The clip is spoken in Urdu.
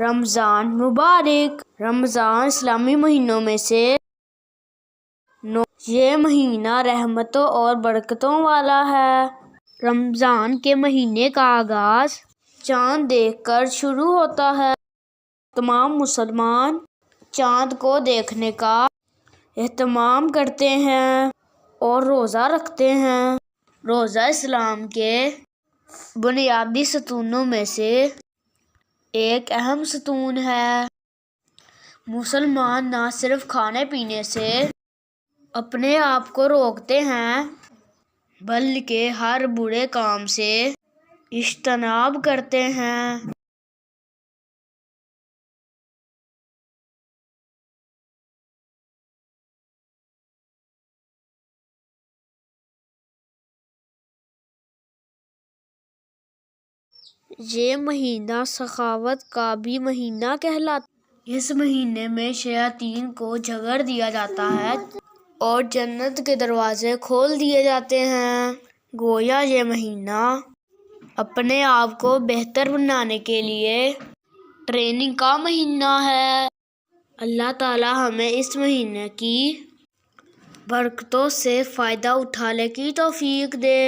رمضان مبارک۔ رمضان اسلامی مہینوں میں سے یہ مہینہ رحمتوں اور برکتوں والا ہے۔ رمضان کے مہینے کا آغاز چاند دیکھ کر شروع ہوتا ہے۔ تمام مسلمان چاند کو دیکھنے کا اہتمام کرتے ہیں اور روزہ رکھتے ہیں۔ روزہ اسلام کے بنیادی ستونوں میں سے ایک اہم ستون ہے۔ مسلمان نہ صرف کھانے پینے سے اپنے آپ کو روکتے ہیں بلکہ ہر برے کام سے اجتناب کرتے ہیں۔ یہ مہینہ سخاوت کا بھی مہینہ کہلاتا ہے۔ اس مہینے میں شیاطین کو جھگڑ دیا جاتا ہے اور جنت کے دروازے کھول دیے جاتے ہیں۔ گویا یہ مہینہ اپنے آپ کو بہتر بنانے کے لیے ٹریننگ کا مہینہ ہے۔ اللہ تعالیٰ ہمیں اس مہینے کی برکتوں سے فائدہ اٹھانے کی توفیق دے۔